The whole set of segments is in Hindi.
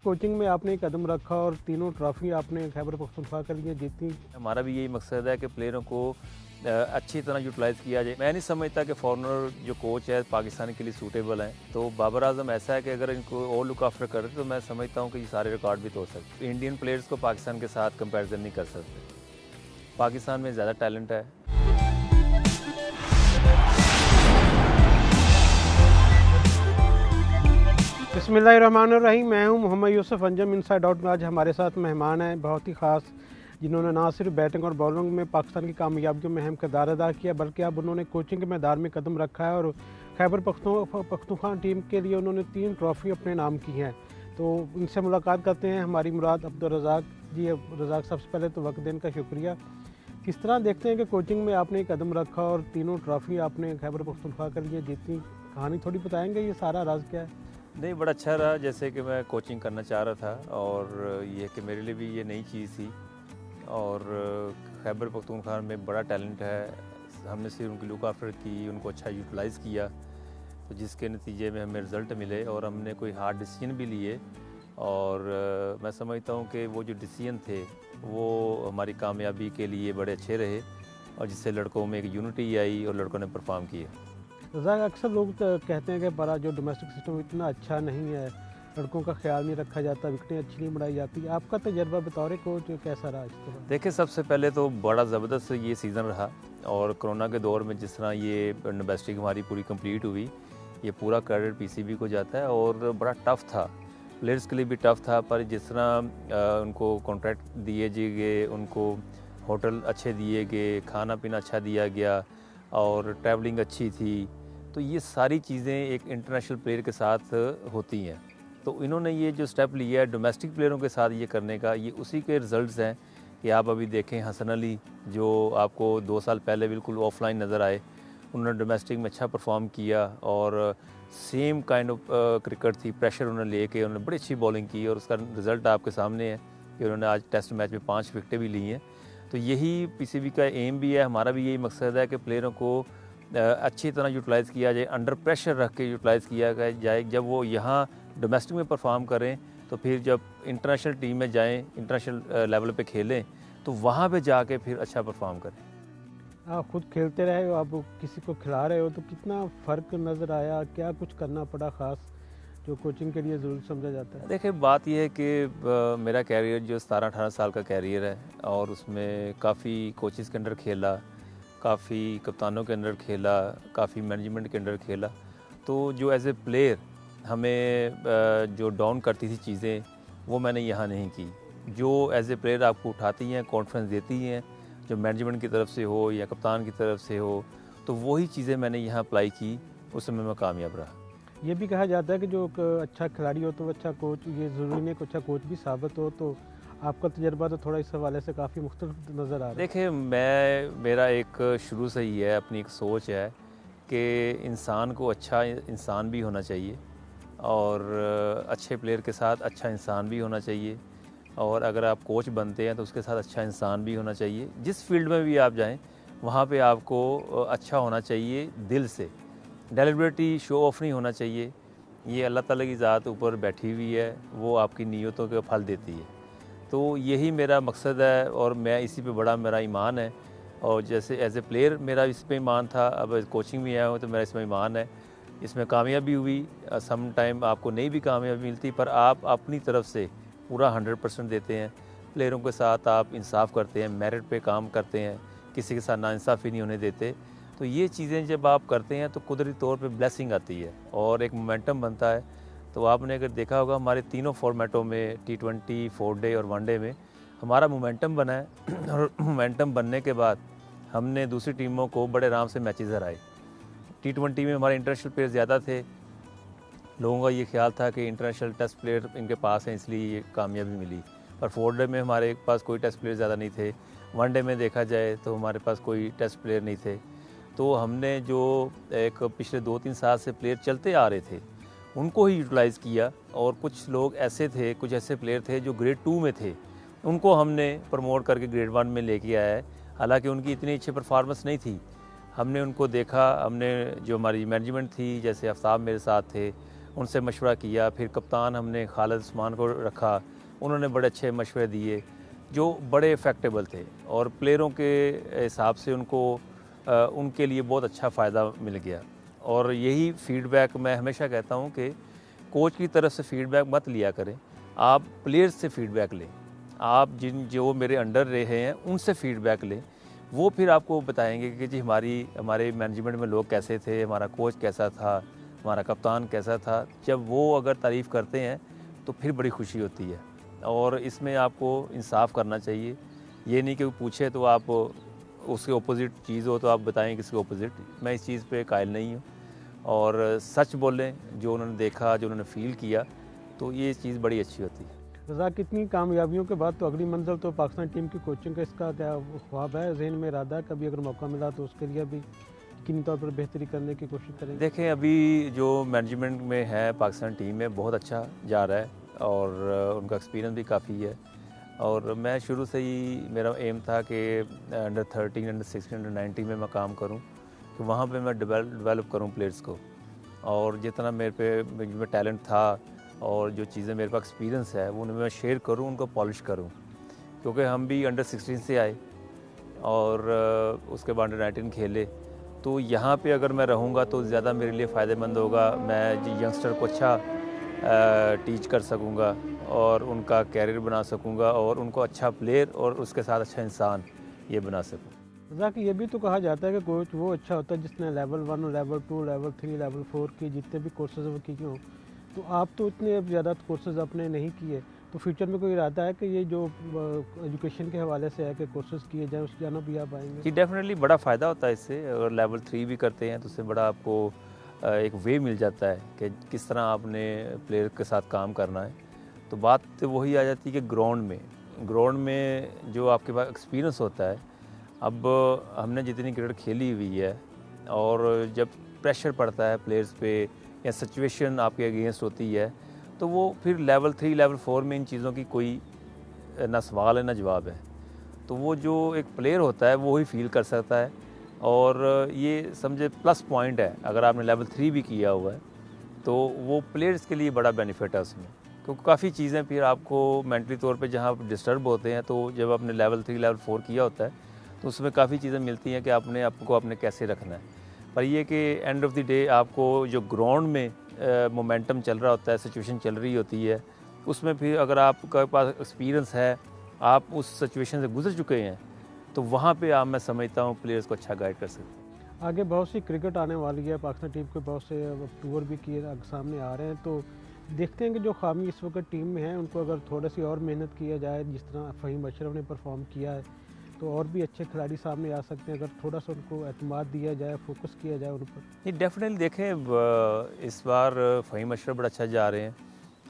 कोचिंग में आपने एक कदम रखा और तीनों ट्रॉफी आपने खैबर पख्तूनख्वा के लिए जीती। हमारा भी यही मकसद है कि प्लेयरों को अच्छी तरह यूटिलाइज़ किया जाए। मैं नहीं समझता कि फॉरेनर जो कोच है पाकिस्तान के लिए सूटेबल हैं। तो बाबर आजम ऐसा है कि अगर इनको और लुक आफ्टर करें तो मैं समझता हूँ कि ये सारे रिकॉर्ड भी तोड़ सकते। इंडियन प्लेयर्स को पाकिस्तान के साथ कंपैरिजन नहीं कर सकते। पाकिस्तान में ज़्यादा टैलेंट है। बिस्मिल्लाहिर्रहमानिर्रहीम। मैं हूं मोहम्मद यूसुफ अंजम। इनसाइड आउट में आज हमारे साथ मेहमान हैं बहुत ही ख़ास, जिन्होंने ना सिर्फ बैटिंग और बॉलिंग में पाकिस्तान की कामयाबियों में अहम किरदार अदा किया, बल्कि अब उन्होंने कोचिंग के मैदान में कदम रखा है और खैबर पख्तूनख्वा टीम के लिए उन्होंने 3 ट्रॉफ़ी अपने नाम की हैं। तो इनसे मुलाकात करते हैं। हमारी मुराद अब्दुल रज़ाक जी। रज़ाक, सबसे पहले तो वक्त देने का शुक्रिया। किस तरह देखते हैं कि कोचिंग में आपने एक कदम रखा और तीनों ट्रॉफ़ी आपने खैबर पख्तूनख्वा के लिए जीती? कहानी थोड़ी बताएंगे, ये सारा राज क्या है? नहीं, बड़ा अच्छा रहा। जैसे कि मैं कोचिंग करना चाह रहा था और ये कि मेरे लिए भी ये नई चीज़ थी और खैबर पख्तूनख्वा में बड़ा टैलेंट है। हमने सिर्फ उनकी लुक आफ्टर की, उनको अच्छा यूटिलाइज़ किया, तो जिसके नतीजे में हमें रिज़ल्ट मिले और हमने कोई हार्ड डिसीजन भी लिए। और मैं समझता हूँ कि वो जो डिसीजन थे वो हमारी कामयाबी के लिए बड़े अच्छे रहे और जिससे लड़कों में एक यूनिटी आई और लड़कों ने परफॉर्म किया। रज़ाक, अक्सर लोग तो कहते हैं कि हमारा जो डोमेस्टिक सिस्टम इतना अच्छा नहीं है, लड़कों का ख्याल नहीं रखा जाता, विकेटें अच्छी नहीं बनाई जाती। आपका तजर्बा बतौर कोच कैसा रहा इस तरह? देखिए, सबसे पहले तो बड़ा ज़बरदस्त ये सीज़न रहा और कोरोना के दौर में जिस तरह ये डोमेस्टिक हमारी पूरी कंप्लीट हुई, ये पूरा क्रेडिट पीसीबी को जाता है और बड़ा टफ़ था, प्लेयर्स के लिए भी टफ़ था। पर जिस तरह उनको कॉन्ट्रैक्ट दिए गए, उनको होटल अच्छे दिए गए, खाना पीना अच्छा दिया गया और ट्रैवलिंग अच्छी थी, तो ये सारी चीज़ें एक इंटरनेशनल प्लेयर के साथ होती हैं। तो इन्होंने ये जो स्टेप लिया है डोमेस्टिक प्लेयरों के साथ ये करने का, ये उसी के रिज़ल्ट्स हैं कि आप अभी देखें हसन अली, जो आपको 2 साल पहले बिल्कुल ऑफलाइन नज़र आए, उन्होंने डोमेस्टिक में अच्छा परफॉर्म किया और सेम काइंड ऑफ क्रिकेट थी, प्रेशर उन्होंने लेके उन्होंने बड़ी अच्छी बॉलिंग की और उसका रिज़ल्ट आपके सामने है कि उन्होंने आज टेस्ट मैच में 5 विकेटें भी ली हैं। तो यही पीसीबी का एम भी है, हमारा भी यही मकसद है कि प्लेयरों को अच्छी तरह यूटिलाइज़ किया जाए, अंडर प्रेशर रख के यूटिलाइज़ किया जाए। जब वो यहाँ डोमेस्टिक में परफॉर्म करें तो फिर जब इंटरनेशनल टीम में जाएं, इंटरनेशनल लेवल पे खेलें, तो वहाँ पे जाके फिर अच्छा परफॉर्म करें। आप खुद खेलते रहे हो, आप किसी को खिला रहे हो, तो कितना फ़र्क नज़र आया? क्या कुछ करना पड़ा ख़ास जो कोचिंग के लिए ज़रूरी समझा जाता है? देखिए, बात यह है कि मेरा कैरियर जो 17-18 साल का कैरियर है और उसमें काफ़ी कोचेज़ के अंडर खेला, काफ़ी कप्तानों के अंडर खेला, काफ़ी मैनेजमेंट के अंडर खेला। तो जो एज़ ए प्लेयर हमें जो डाउन करती थी चीज़ें, वो मैंने यहाँ नहीं की। जो एज़ ए प्लेयर आपको उठाती हैं, कॉन्फिडेंस देती हैं, जो मैनेजमेंट की तरफ से हो या कप्तान की तरफ से हो, तो वही चीज़ें मैंने यहाँ अप्लाई की, उसमें मैं कामयाब रहा। ये भी कहा जाता है कि जो एक अच्छा खिलाड़ी हो तो वो अच्छा कोच, ये ज़रूरी नहीं कि अच्छा कोच भी साबित हो। तो आपका तजर्बा तो थोड़ा इस हवाले से काफ़ी मुख्तलिफ नज़र आ रहा है। देखिए, मेरा एक शुरू से ही है, अपनी एक सोच है कि इंसान को अच्छा इंसान भी होना चाहिए और अच्छे प्लेयर के साथ अच्छा इंसान भी होना चाहिए और अगर आप कोच बनते हैं तो उसके साथ अच्छा इंसान भी होना चाहिए। जिस फील्ड में भी आप जाएं वहाँ पे आपको अच्छा होना चाहिए दिल से। डेलिबरेटली शो ऑफ नहीं होना चाहिए। ये अल्लाह ताला की ज़ात ऊपर बैठी हुई है, वो आपकी नीयतों के फल देती है। तो यही मेरा मकसद है और मैं इसी पे बड़ा मेरा ईमान है। और जैसे एज़ ए प्लेयर मेरा इस पे ईमान था, अब कोचिंग में आया हूँ तो मेरा इसमें ईमान है। इसमें कामयाबी हुई, सम टाइम आपको नहीं भी कामयाबी मिलती, पर आप अपनी तरफ से पूरा 100% देते हैं। प्लेयरों के साथ आप इंसाफ करते हैं, मेरिट पे काम करते हैं, किसी के साथ नाइंसाफ़ी नहीं होने देते। तो ये चीज़ें जब आप करते हैं तो कुदरती तौर पे ब्लेसिंग आती है और एक मोमेंटम बनता है। तो आपने अगर देखा होगा हमारे तीनों फॉर्मेटों में T20, 4 डे और 1 डे में हमारा मोमेंटम बना है और मोमेंटम बनने के बाद हमने दूसरी टीमों को बड़े आराम से मैचेस हराए। T20 में हमारे इंटरनेशनल प्लेयर ज़्यादा थे, लोगों का ये ख्याल था कि इंटरनेशनल टेस्ट प्लेयर इनके पास हैं इसलिए ये कामयाबी मिली, पर 4 डे में हमारे पास कोई टेस्ट प्लेयर ज़्यादा नहीं थे। 1 डे में देखा जाए तो हमारे पास कोई टेस्ट प्लेयर नहीं थे। तो हमने जो एक पिछले 2-3 साल से प्लेयर चलते आ रहे थे उनको ही यूटिलाइज़ किया और कुछ लोग ऐसे थे, कुछ ऐसे प्लेयर थे जो ग्रेड 2 में थे, उनको हमने प्रमोट करके ग्रेड 1 में लेके आया है। हालांकि उनकी इतनी अच्छी परफॉर्मेंस नहीं थी। हमने उनको देखा, हमने जो हमारी मैनेजमेंट थी, जैसे आफ्ताब मेरे साथ थे, उनसे मशवरा किया। फिर कप्तान हमने खालिद उस्मान को रखा, उन्होंने बड़े अच्छे मशवरे दिए जो बड़े इफ़ेक्टेबल थे और प्लेयरों के हिसाब से उनके लिए बहुत अच्छा फ़ायदा मिल गया। और यही फ़ीडबैक मैं हमेशा कहता हूँ कि कोच की तरफ से फ़ीडबैक मत लिया करें, आप प्लेयर्स से फ़ीडबैक लें। आप जो मेरे अंडर रहे हैं उनसे फ़ीडबैक लें, वो फिर आपको बताएंगे कि जी हमारे मैनेजमेंट में लोग कैसे थे, हमारा कोच कैसा था, हमारा कप्तान कैसा था। जब वो अगर तारीफ़ करते हैं तो फिर बड़ी खुशी होती है। और इसमें आपको इंसाफ करना चाहिए, ये नहीं कि वो पूछे तो आप उसके ऑपोज़िट चीज़ हो तो आप बताएं किसके ऑपोज़िट। मैं इस चीज़ पे कायल नहीं हूँ और सच बोलें, जो उन्होंने देखा, जो उन्होंने फ़ील किया, तो ये चीज़ बड़ी अच्छी होती है। रज़ाक, कितनी कामयाबियों के बाद तो अगली मंजिल तो पाकिस्तान टीम की कोचिंग का, इसका क्या ख्वाब है, ज़हन में इरादा है, कभी अगर मौका मिला तो उसके लिए भी यकीनी तौर पर बेहतरी करने की कोशिश करेंगे? देखें, अभी जो मैनेजमेंट में है पाकिस्तान टीम में बहुत अच्छा जा रहा है और उनका एक्सपीरियंस भी काफ़ी है। और मैं शुरू से ही मेरा एम था कि अंडर 13, अंडर 16, अंडर 19 में मैं काम करूं, कि वहाँ पे मैं डेवलप करूं प्लेयर्स को। और जितना में टैलेंट था और जो चीज़ें मेरे पास एक्सपीरियंस है वो मैं शेयर करूं, उनको पॉलिश करूं। क्योंकि हम भी अंडर 16 से आए और उसके बाद अंडर 19 खेले, तो यहाँ पे अगर मैं रहूँगा तो ज़्यादा मेरे लिए फ़ायदेमंद होगा। मैं जी यंगस्टर को अच्छा टीच कर सकूँगा और उनका कैरियर बना सकूँगा और उनको अच्छा प्लेयर और उसके साथ अच्छा इंसान ये बना सकूँ। रज़ाक, ये भी तो कहा जाता है कि कोच वो अच्छा होता है जिसने लेवल 1, लेवल 2, लेवल 3, लेवल 4 की जितने भी कोर्सेज वो किए हों। तो आप तो इतने ज़्यादा कोर्सेज आपने नहीं किए, तो फ्यूचर में कोई इरादा है कि ये जो एजुकेशन के हवाले से है कि कोर्सेज किए जाएँ, उस जाना भी आप आएंगे? जी, डेफिनेटली बड़ा फ़ायदा होता है इससे। अगर लेवल 3 भी करते हैं तो उससे बड़ा आपको एक वे मिल जाता है कि किस तरह आपने प्लेयर के साथ काम करना है। तो बात तो वही आ जाती है कि ग्राउंड में जो आपके पास एक्सपीरियंस होता है, अब हमने जितनी क्रिकेट खेली हुई है और जब प्रेशर पड़ता है प्लेयर्स पे या सिचुएशन आपके अगेंस्ट होती है, तो वो फिर लेवल 3, लेवल 4 में इन चीज़ों की कोई ना सवाल है ना जवाब है। तो वो जो एक प्लेयर होता है वो ही फील कर सकता है और ये समझे प्लस पॉइंट है। अगर आपने लेवल 3 भी किया हुआ है तो वो प्लेयर्स के लिए बड़ा बेनिफिट है उसमें, क्योंकि काफ़ी चीज़ें फिर आपको मेंटली तौर पे जहाँ आप डिस्टर्ब होते हैं, तो जब आपने लेवल 3, लेवल 4 किया होता है तो उसमें काफ़ी चीज़ें मिलती हैं कि आपने कैसे रखना है। पर ये कि एंड ऑफ द डे आपको जो ग्राउंड में मोमेंटम चल रहा होता है, सिचुएशन चल रही होती है, उसमें फिर अगर आपके पास एक्सपीरियंस है, आप उस सिचुएशन से गुजर चुके हैं, तो वहाँ पे आप, मैं समझता हूँ, प्लेयर्स को अच्छा गाइड कर सकते हैं। आगे बहुत सी क्रिकेट आने वाली है, पाकिस्तान टीम के बहुत से टूर भी किए सामने आ रहे हैं, तो देखते हैं कि जो खामी इस वक्त टीम में है उनको अगर थोड़ी सी और मेहनत किया जाए, जिस तरह फ़हीम अशरफ ने परफॉर्म किया है, तो और भी अच्छे खिलाड़ी सामने आ सकते हैं अगर थोड़ा सा उनको एतमाद दिया जाए, फोकस किया जाए उन पर। नहीं, डेफिनेटली देखें, इस बार फ़हीम अशरफ बड़ा अच्छा जा रहे हैं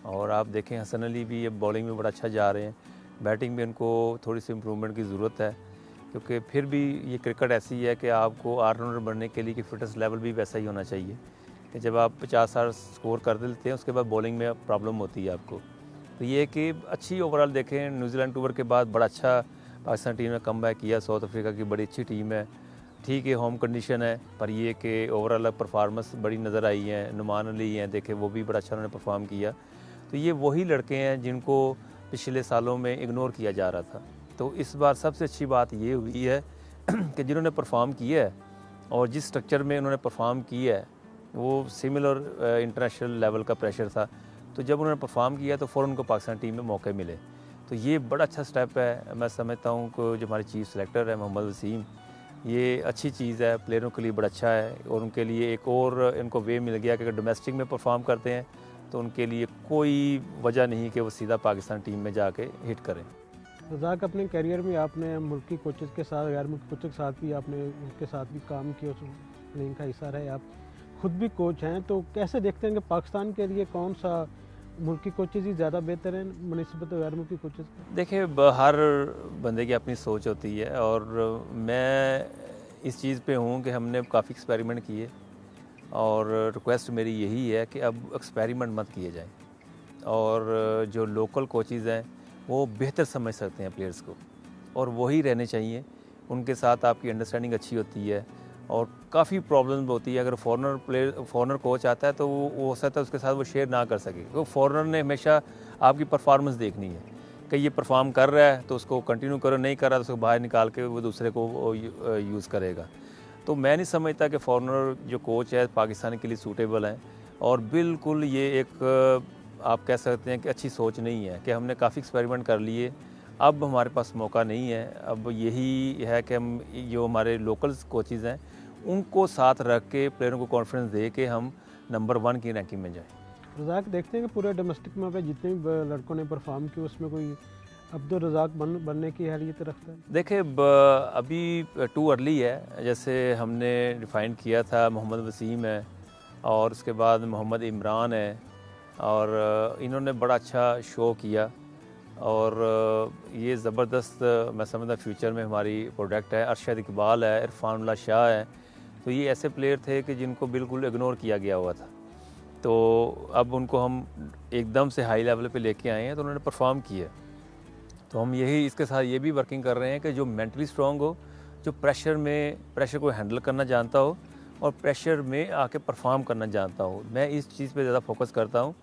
और आप देखें हसन अली भी अब बॉलिंग में बड़ा अच्छा जा रहे हैं। बैटिंग में उनको थोड़ी सी इम्प्रूवमेंट की ज़रूरत है, क्योंकि फिर भी ये क्रिकेट ऐसी है कि आपको ऑलराउंडर बनने के लिए कि फिटनेस लेवल भी वैसा ही होना चाहिए कि जब आप 50 स्कोर कर देते हैं उसके बाद बॉलिंग में प्रॉब्लम होती है आपको। तो ये है कि अच्छी ओवरऑल देखें, न्यूजीलैंड टूर के बाद बड़ा अच्छा पाकिस्तान टीम ने कमबैक किया। साउथ अफ्रीका की बड़ी अच्छी टीम है, ठीक है होम कंडीशन है, पर ये कि ओवरऑल परफॉर्मेंस बड़ी नज़र आई है। नुमान अली हैं, देखे वो भी बड़ा अच्छा उन्होंने परफॉर्म किया। तो ये वही लड़के हैं जिनको पिछले सालों में इग्नोर किया जा रहा था। तो इस बार सबसे अच्छी बात ये हुई है कि जिन्होंने परफॉर्म किया है और जिस स्ट्रक्चर में उन्होंने परफॉर्म किया है वो सिमिलर इंटरनेशनल लेवल का प्रेशर था, तो जब उन्होंने परफॉर्म किया तो फ़ौरन उनको पाकिस्तान टीम में मौके मिले। तो ये बड़ा अच्छा स्टेप है। मैं समझता हूँ कि जो हमारे चीफ सेलेक्टर है मोहम्मद वसीम, ये अच्छी चीज़ है, प्लेयरों के लिए बड़ा अच्छा है और उनके लिए एक और इनको वे मिल गया कि अगर डोमेस्टिक में परफॉर्म करते हैं तो उनके लिए कोई वजह नहीं कि वो सीधा पाकिस्तान टीम में जाके हिट करें। रज़ाक, अपने करियर में आपने मुल्की कोचेज़ के साथ, गैर मुल्की कोचेज़ के साथ भी आपने उनके साथ भी काम किया, उस प्लेइंग का हिस्सा रहे, आप खुद भी कोच हैं, तो कैसे देखते हैं कि पाकिस्तान के लिए कौन सा मुल्की कोचेज़ ही ज़्यादा बेहतर हैं बनिस्बत गैर मुल्की कोचेज़ के? देखिए, हर बंदे की अपनी सोच होती है और मैं इस चीज़ पे हूँ कि हमने काफ़ी एक्सपेरिमेंट किए और रिक्वेस्ट मेरी यही है कि अब एक्सपेरिमेंट मत किए जाएं और जो लोकल कोचेज़ हैं वो बेहतर समझ सकते हैं प्लेयर्स को और वही रहने चाहिए। उनके साथ आपकी अंडरस्टैंडिंग अच्छी होती है और काफ़ी प्रॉब्लम होती है। अगर फॉरेनर कोच आता है तो वो हो सकता है उसके साथ वो शेयर ना कर सके, क्योंकि फॉरेनर ने हमेशा आपकी परफॉर्मेंस देखनी है कि ये परफॉर्म कर रहा है तो उसको कंटिन्यू करो, नहीं कर रहा तो उसको बाहर निकाल के वो दूसरे को यूज़ करेगा। तो मैं नहीं समझता कि फॉरेनर जो कोच है पाकिस्तान के लिए सूटेबल हैं, और बिल्कुल ये एक आप कह सकते हैं कि अच्छी सोच नहीं है कि हमने काफ़ी एक्सपेरिमेंट कर लिए, अब हमारे पास मौका नहीं है। अब यही है कि हम जो हमारे लोकल्स कोचेज़ हैं उनको साथ रख के प्लेयरों को कॉन्फिडेंस दे के हम नंबर 1 की रैंकिंग में जाएं। रज़ाक, देखते हैं कि पूरे डोमेस्टिक में पे जितने भी लड़कों ने परफॉर्म किया उसमें कोई अब्दुल रज़ाक बनने की हैसियत रखता है? देखिए अभी टू अर्ली है। जैसे हमने डिफ़ाइन किया था मोहम्मद वसीम है, और उसके बाद मोहम्मद इमरान है, और इन्होंने बड़ा अच्छा शो किया, और ये ज़बरदस्त मैं समझता फ्यूचर में हमारी प्रोडक्ट है। अरशद इकबाल है, इरफान शाह है, तो ये ऐसे प्लेयर थे कि जिनको बिल्कुल इग्नोर किया गया हुआ था। तो अब उनको हम एकदम से हाई लेवल पे लेके आए हैं, तो उन्होंने परफॉर्म किया। तो हम यही इसके साथ ये भी वर्किंग कर रहे हैं कि जो मेंटली स्ट्रॉन्ग हो, जो प्रेशर को हैंडल करना जानता हो और प्रेशर में आके परफॉर्म करना जानता हो, मैं इस चीज़ पे ज़्यादा फोकस करता हूँ।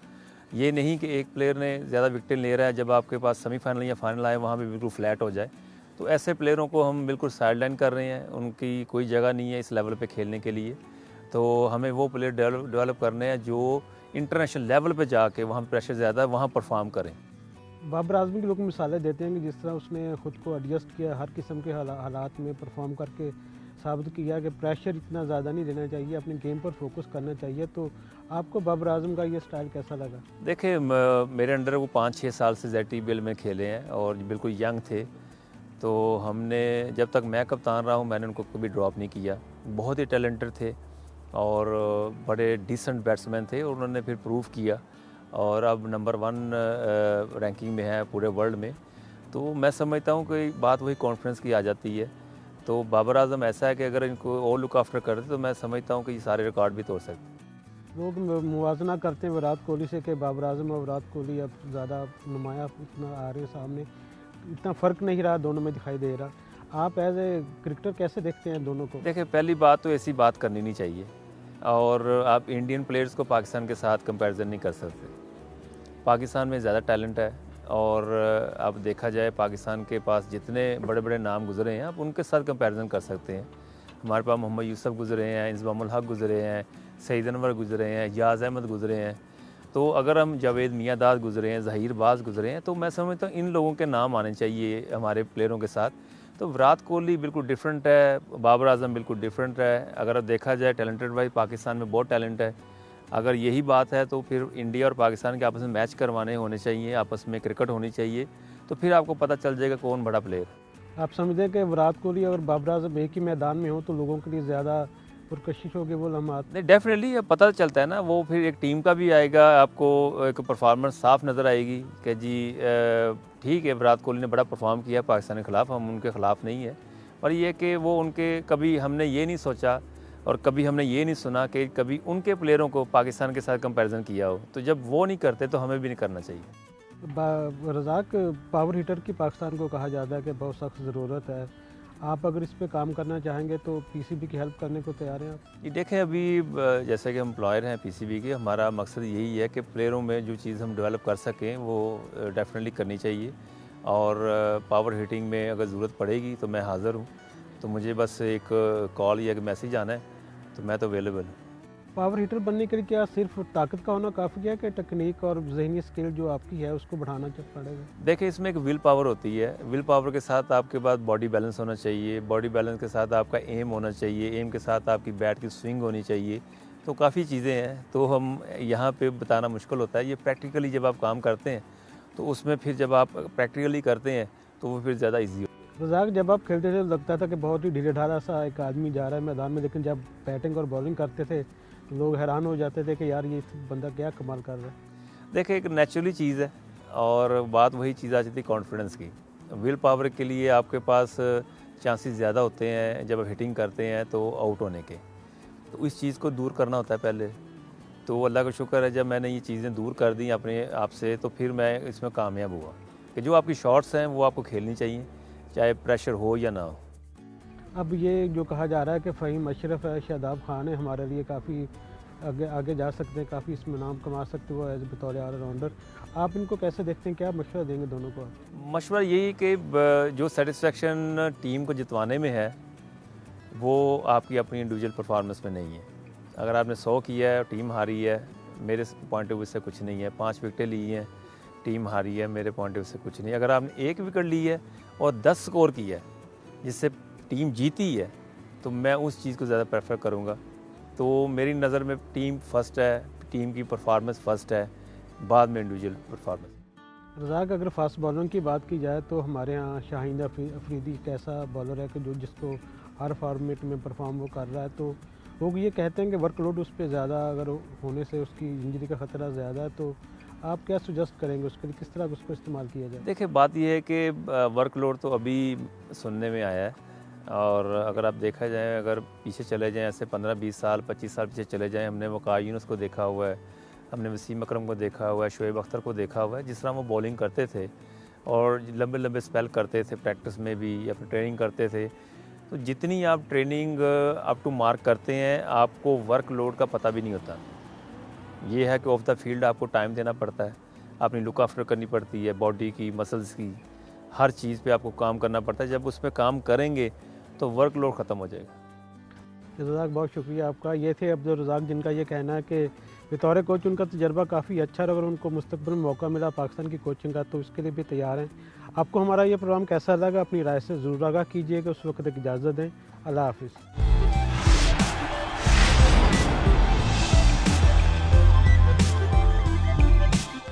ये नहीं कि एक प्लेयर ने ज़्यादा विकेट ले रहा है, जब आपके पास सेमीफाइनल या फाइनल आए वहाँ पे बिल्कुल फ्लैट हो जाए। तो ऐसे प्लेयरों को हम बिल्कुल साइडलाइन कर रहे हैं, उनकी कोई जगह नहीं है इस लेवल पे खेलने के लिए। तो हमें वो प्लेयर डेवलप करने हैं जो इंटरनेशनल लेवल पे जाके वहाँ प्रेशर ज़्यादा है वहाँ परफॉर्म करें। बाबर आजमी के लोग मिसालें देते हैं कि जिस तरह उसने ख़ुद को एडजस्ट किया हर किस्म के हालात में परफॉर्म करके साबित किया कि प्रेशर इतना ज़्यादा नहीं लेना चाहिए, अपने गेम पर फोकस करना चाहिए। तो आपको बाबर आजम का ये स्टाइल कैसा लगा? देखिए मेरे अंडर वो 5-6 साल से ZTBL में खेले हैं और बिल्कुल यंग थे। तो हमने जब तक मैं कप्तान रहा हूँ मैंने उनको कभी ड्रॉप नहीं किया। बहुत ही टैलेंटेड थे और बड़े डिसेंट बैट्समैन थे, और उन्होंने फिर प्रूव किया और अब नंबर 1 रैंकिंग में है पूरे वर्ल्ड में। तो मैं समझता हूँ कि बात वही कॉन्फिडेंस की आ जाती है। तो बाबर आजम ऐसा है कि अगर इनको और लुक आफ्टर करते तो मैं समझता हूँ कि ये सारे रिकॉर्ड भी तोड़ सकते। लोग मुवाजना करते हैं विराट कोहली से कि बाबर आजम और विराट कोहली अब ज़्यादा नुमाया इतना आ रहे हैं सामने, इतना फ़र्क नहीं रहा दोनों में दिखाई दे रहा। आप एज ए क्रिकेटर कैसे देखते हैं दोनों को? देखिए पहली बात तो ऐसी बात करनी नहीं चाहिए, और आप इंडियन प्लेयर्स को पाकिस्तान के साथ कंपैरिजन नहीं कर सकते। पाकिस्तान में ज़्यादा टैलेंट है, और अब देखा जाए पाकिस्तान के पास जितने बड़े बड़े नाम गुजरे हैं आप उनके साथ कंपैरिजन कर सकते हैं। हमारे पास मोहम्मद यूसुफ गुजरे हैं, इंजमामुल हक गुजरे हैं, सईद अनवर गुजरे हैं, याज अहमद गुजरे हैं। तो अगर हम जावेद मियांदाद गुजरे हैं, ज़हीर बाज गुजरे हैं, तो मैं समझता हूँ इन लोगों के नाम आने चाहिए हमारे प्लेयरों के साथ। तो विराट कोहली बिल्कुल डिफरेंट है, बाबर आजम बिल्कुल डिफरेंट है। अगर देखा जाए टैलेंटेड वाइज पाकिस्तान में बहुत टैलेंट है। अगर यही बात है तो फिर इंडिया और पाकिस्तान के आपस में मैच करवाने होने चाहिए, आपस में क्रिकेट होनी चाहिए, तो फिर आपको पता चल जाएगा कौन बड़ा प्लेयर। आप समझते हैं कि विराट कोहली और बाबर आजम एक ही मैदान में हो तो लोगों के लिए ज़्यादा पुरकशिश होगी वो लम्हात? नहीं, डेफिनेटली पता चलता है ना, वो फिर एक टीम का भी आएगा, आपको एक परफॉर्मेंस साफ नज़र आएगी कि जी ठीक है विराट कोहली ने बड़ा परफॉर्म किया पाकिस्तान के ख़िलाफ़, हम उनके ख़िलाफ़ नहीं है। पर ये कि वो उनके कभी हमने ये नहीं सोचा और कभी हमने ये नहीं सुना कि कभी उनके प्लेयरों को पाकिस्तान के साथ कंपैरिजन किया हो। तो जब वो नहीं करते तो हमें भी नहीं करना चाहिए। रज़ाक, पावर हिटर की पाकिस्तान को कहा जाता है कि बहुत सख्त ज़रूरत है। आप अगर इस पे काम करना चाहेंगे तो पीसीबी की हेल्प करने को तैयार हैं आप? ये देखें अभी जैसे कि हम एम्प्लॉयर हैं पीसीबी के, हमारा मकसद यही है कि प्लेयरों में जो चीज़ हम डेवलप कर सकें वो डेफिनेटली करनी चाहिए। और पावर हिटिंग में अगर ज़रूरत पड़ेगी तो मैं हाज़िर हूँ। तो मुझे बस एक कॉल या एक मैसेज आना है तो मैं तो अवेलेबल हूँ। पावर हिटर बनने के लिए क्या सिर्फ ताकत का होना काफ़ी है कि टेक्निक और जहनी स्किल जो आपकी है उसको बढ़ाना पड़ेगा? देखिए इसमें एक विल पावर होती है, विल पावर के साथ आपके पास बॉडी बैलेंस होना चाहिए, बॉडी बैलेंस के साथ आपका एम होना चाहिए, एम के साथ आपकी बैट की स्विंग होनी चाहिए। तो काफ़ी चीज़ें हैं, तो हम यहाँ पे बताना मुश्किल होता है। ये प्रैक्टिकली जब आप काम करते हैं तो उसमें फिर जब आप प्रैक्टिकली करते हैं तो वो फिर ज़्यादा ईजी हो। रज़ाक, जब आप खेलते थे लगता था कि बहुत ही ढीले ढाला सा एक आदमी जा रहा है मैदान में, लेकिन जब बैटिंग और बॉलिंग करते थे लोग हैरान हो जाते थे कि यार ये बंदा क्या कमाल कर रहा है। देखिए एक नेचुरली चीज़ है, और बात वही चीज़ आ जाती है कॉन्फिडेंस की। विल पावर के लिए आपके पास चांसेस ज़्यादा होते हैं जब आप हिटिंग करते हैं तो आउट होने के, तो इस चीज़ को दूर करना होता है पहले। तो अल्लाह का शुक्र है जब मैंने ये चीज़ें दूर कर दी अपने आप से तो फिर मैं इसमें कामयाब हुआ कि जो आपकी शॉट्स हैं वो आपको खेलनी चाहिए चाहे प्रेशर हो या ना हो। अब ये जो कहा जा रहा है कि फ़हीम अशरफ है, शादाब खान है, हमारे लिए काफ़ी आगे आगे जा सकते हैं, काफ़ी इसमें नाम कमा सकते हो एज बतौर ऑलराउंडर। आप इनको कैसे देखते हैं, क्या मशवरा देंगे दोनों को आप? मशवरा यही कि जो सेटिस्फेक्शन टीम को जितवाने में है वो आपकी अपनी इंडिविजुअल परफॉर्मेंस में नहीं है। अगर आपने 100 किया है और टीम हारी है, मेरे पॉइंट ऑफ व्यू से कुछ नहीं है। 5 विकेटें ली हैं, टीम हारी है, मेरे पॉइंट ऑफ व्यू से कुछ नहीं। अगर आपने 1 विकेट ली है और 10 स्कोर किया है जिससे टीम जीती है, तो मैं उस चीज़ को ज़्यादा प्रेफर करूँगा। तो मेरी नज़र में टीम फर्स्ट है, टीम की परफॉर्मेंस फर्स्ट है, बाद में इंडिविजुअल परफॉर्मेंस। रज़ाक, अगर फास्ट बॉलरों की बात की जाए तो हमारे यहाँ शाहीन अफरीदी एक ऐसा बॉलर है कि जो जिसको हर फॉर्मेट में परफॉर्म वो कर रहा है, तो लोग ये कहते हैं कि वर्कलोड उस पर ज़्यादा अगर होने से उसकी इंजरी का ख़तरा ज़्यादा है, तो आप क्या सुजेस्ट करेंगे उसके लिए, किस तरह उसको इस्तेमाल किया जाए? देखिए, बात यह है कि वर्कलोड तो अभी सुनने में आया है, और अगर आप देखा जाए, अगर पीछे चले जाएं, ऐसे 15-20 साल 25 साल पीछे चले जाएं, हमने वक़ार यूनुस को देखा हुआ है, हमने वसीम अकरम को देखा हुआ है, शोएब अख्तर को देखा हुआ है, जिस तरह वो बॉलिंग करते थे और लंबे लंबे स्पेल करते थे प्रैक्टिस में भी या फिर ट्रेनिंग करते थे। तो जितनी आप ट्रेनिंग अप टू मार्क करते हैं, आपको वर्कलोड का पता भी नहीं होता। ये है कि ऑफ द फील्ड आपको टाइम देना पड़ता है, अपनी लुक आफ्टर करनी पड़ती है, बॉडी की, मसल्स की, हर चीज़ पे आपको काम करना पड़ता है। जब उस पर काम करेंगे तो वर्कलोड ख़त्म हो जाएगा। रज़ाक, बहुत शुक्रिया आपका। ये थे अब्दुल रज़ाक, जिनका ये कहना है कि बतौर कोच उनका तजर्बा काफ़ी अच्छा है, अगर उनको मुस्तक़बिल में मौका मिला पाकिस्तान की कोचिंग का तो उसके लिए भी तैयार हैं। आपको हमारा ये प्रोग्राम कैसा लगा, अपनी राय से ज़रूर आगाह कीजिएगा। उस वक्त एक इजाज़त दें। अल्लाह हाफ़िज़।